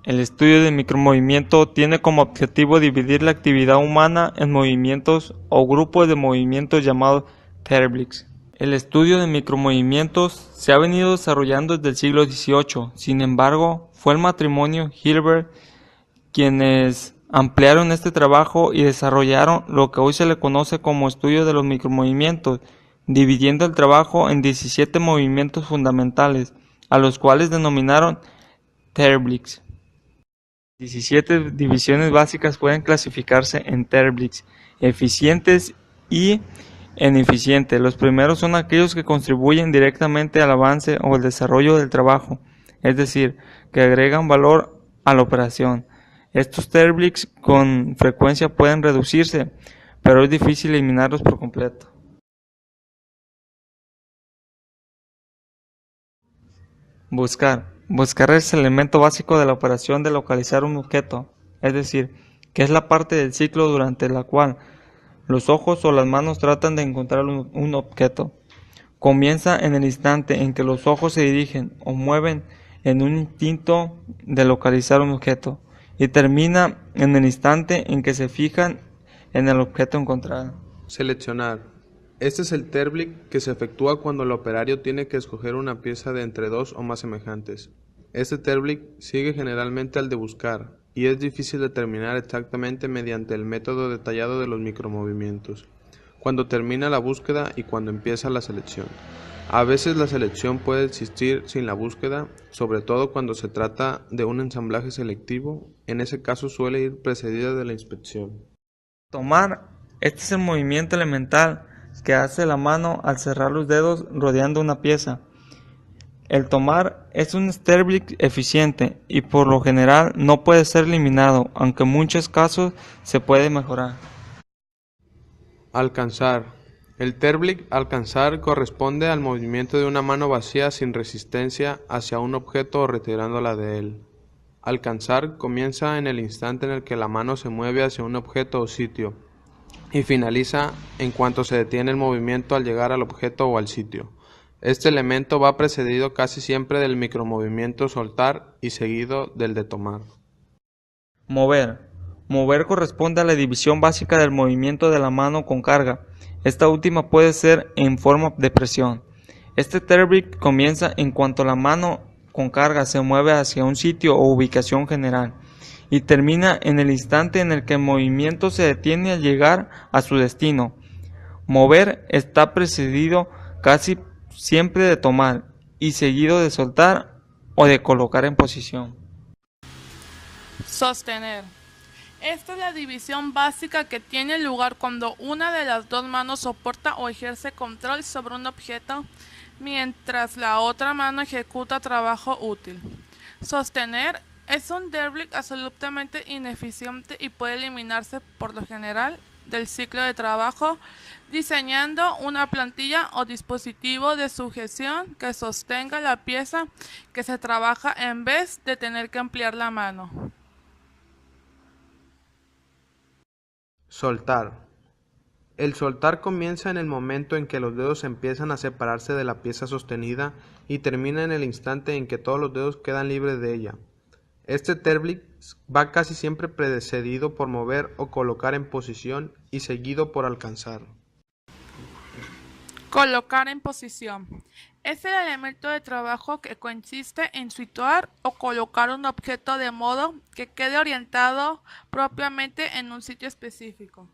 El estudio del micromovimiento tiene como objetivo dividir la actividad humana en movimientos o grupos de movimientos llamados TERBLICS. El estudio de micromovimientos se ha venido desarrollando desde el siglo XVIII. Sin embargo, fue el matrimonio Hilbert quienes ampliaron este trabajo y desarrollaron lo que hoy se le conoce como estudio de los micromovimientos, dividiendo el trabajo en 17 movimientos fundamentales, a los cuales denominaron TERBLICS. 17 divisiones básicas pueden clasificarse en TERBLICS, eficientes y ineficientes. Los primeros son aquellos que contribuyen directamente al avance o el desarrollo del trabajo, es decir, que agregan valor a la operación. Estos TERBLICS con frecuencia pueden reducirse, pero es difícil eliminarlos por completo. Buscar es el elemento básico de la operación de localizar un objeto, es decir, que es la parte del ciclo durante la cual los ojos o las manos tratan de encontrar un objeto. Comienza en el instante en que los ojos se dirigen o mueven en un instinto de localizar un objeto y termina en el instante en que se fijan en el objeto encontrado. Seleccionar. Este es el TERBLIC que se efectúa cuando el operario tiene que escoger una pieza de entre dos o más semejantes. Este TERBLIC sigue generalmente al de buscar y es difícil determinar exactamente mediante el método detallado de los micromovimientos, cuando termina la búsqueda y cuando empieza la selección. A veces la selección puede existir sin la búsqueda, sobre todo cuando se trata de un ensamblaje selectivo. En ese caso suele ir precedida de la inspección. Tomar. Este es el movimiento elemental que hace la mano al cerrar los dedos rodeando una pieza. El tomar es un TERBLIC eficiente y por lo general no puede ser eliminado, aunque en muchos casos se puede mejorar. Alcanzar. El TERBLIC alcanzar corresponde al movimiento de una mano vacía sin resistencia hacia un objeto o retirándola de él. Alcanzar comienza en el instante en el que la mano se mueve hacia un objeto o sitio y finaliza en cuanto se detiene el movimiento al llegar al objeto o al sitio. Este elemento va precedido casi siempre del micromovimiento soltar y seguido del de tomar. Mover corresponde a la división básica del movimiento de la mano con carga. Esta última puede ser en forma de presión. Este TERBLIC comienza en cuanto la mano con carga se mueve hacia un sitio o ubicación general y termina en el instante en el que el movimiento se detiene al llegar a su destino. Mover está precedido casi siempre de tomar y seguido de soltar o de colocar en posición. Sostener. Esta es la división básica que tiene lugar cuando una de las dos manos soporta o ejerce control sobre un objeto mientras la otra mano ejecuta trabajo útil. Sostener es un TERBLIC absolutamente ineficiente y puede eliminarse por lo general del ciclo de trabajo diseñando una plantilla o dispositivo de sujeción que sostenga la pieza que se trabaja en vez de tener que ampliar la mano. Soltar. El soltar comienza en el momento en que los dedos empiezan a separarse de la pieza sostenida y termina en el instante en que todos los dedos quedan libres de ella. Este TERBLIC va casi siempre precedido por mover o colocar en posición y seguido por alcanzar. Colocar en posición. Es el elemento de trabajo que consiste en situar o colocar un objeto de modo que quede orientado propiamente en un sitio específico.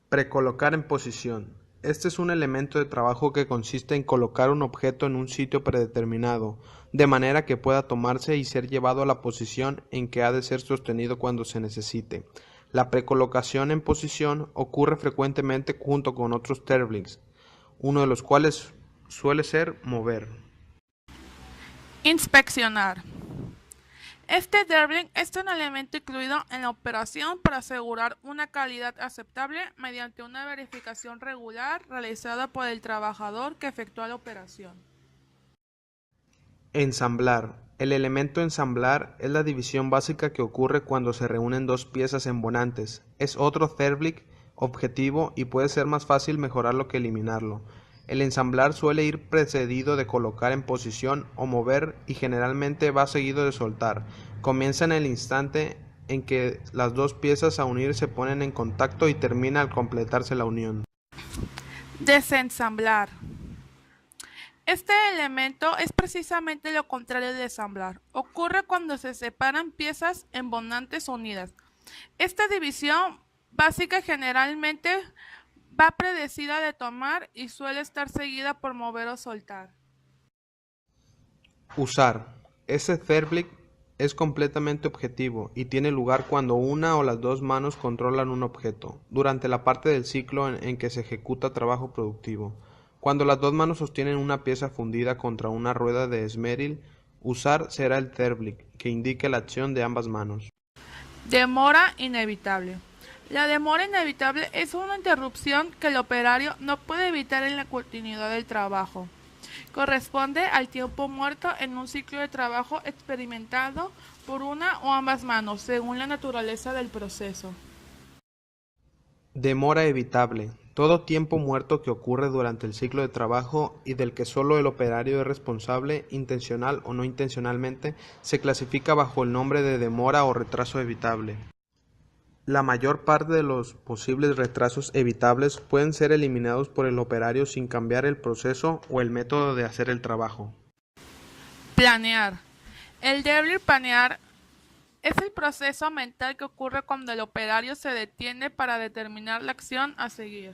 Precolocar en posición. Este es un elemento de trabajo que consiste en colocar un objeto en un sitio predeterminado, de manera que pueda tomarse y ser llevado a la posición en que ha de ser sostenido cuando se necesite. La precolocación en posición ocurre frecuentemente junto con otros TERBLICs, uno de los cuales suele ser mover. Inspeccionar. Este TERBLIC es un elemento incluido en la operación para asegurar una calidad aceptable mediante una verificación regular realizada por el trabajador que efectúa la operación. Ensamblar. El elemento ensamblar es la división básica que ocurre cuando se reúnen dos piezas embonantes. Es otro TERBLIC objetivo y puede ser más fácil mejorarlo que eliminarlo. El ensamblar suele ir precedido de colocar en posición o mover y generalmente va seguido de soltar. Comienza en el instante en que las dos piezas a unir se ponen en contacto y termina al completarse la unión. Desensamblar. Este elemento es precisamente lo contrario de ensamblar. Ocurre cuando se separan piezas embonantes unidas. Esta división básica generalmente va predecida de tomar y suele estar seguida por mover o soltar. Usar. Este Terblick es completamente objetivo y tiene lugar cuando una o las dos manos controlan un objeto, durante la parte del ciclo en que se ejecuta trabajo productivo. Cuando las dos manos sostienen una pieza fundida contra una rueda de esmeril, usar será el Terblick, que indique la acción de ambas manos. Demora inevitable. La demora inevitable es una interrupción que el operario no puede evitar en la continuidad del trabajo. Corresponde al tiempo muerto en un ciclo de trabajo experimentado por una o ambas manos, según la naturaleza del proceso. Demora evitable. Todo tiempo muerto que ocurre durante el ciclo de trabajo y del que solo el operario es responsable, intencional o no intencionalmente, se clasifica bajo el nombre de demora o retraso evitable. La mayor parte de los posibles retrasos evitables pueden ser eliminados por el operario sin cambiar el proceso o el método de hacer el trabajo. Planear. El deber planear es el proceso mental que ocurre cuando el operario se detiene para determinar la acción a seguir.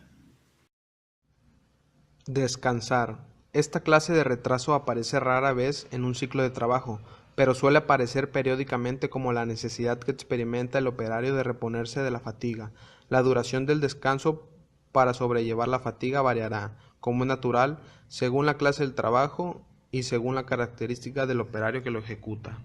Descansar. Esta clase de retraso aparece rara vez en un ciclo de trabajo, pero suele aparecer periódicamente como la necesidad que experimenta el operario de reponerse de la fatiga. La duración del descanso para sobrellevar la fatiga variará, como es natural, según la clase del trabajo y según la característica del operario que lo ejecuta.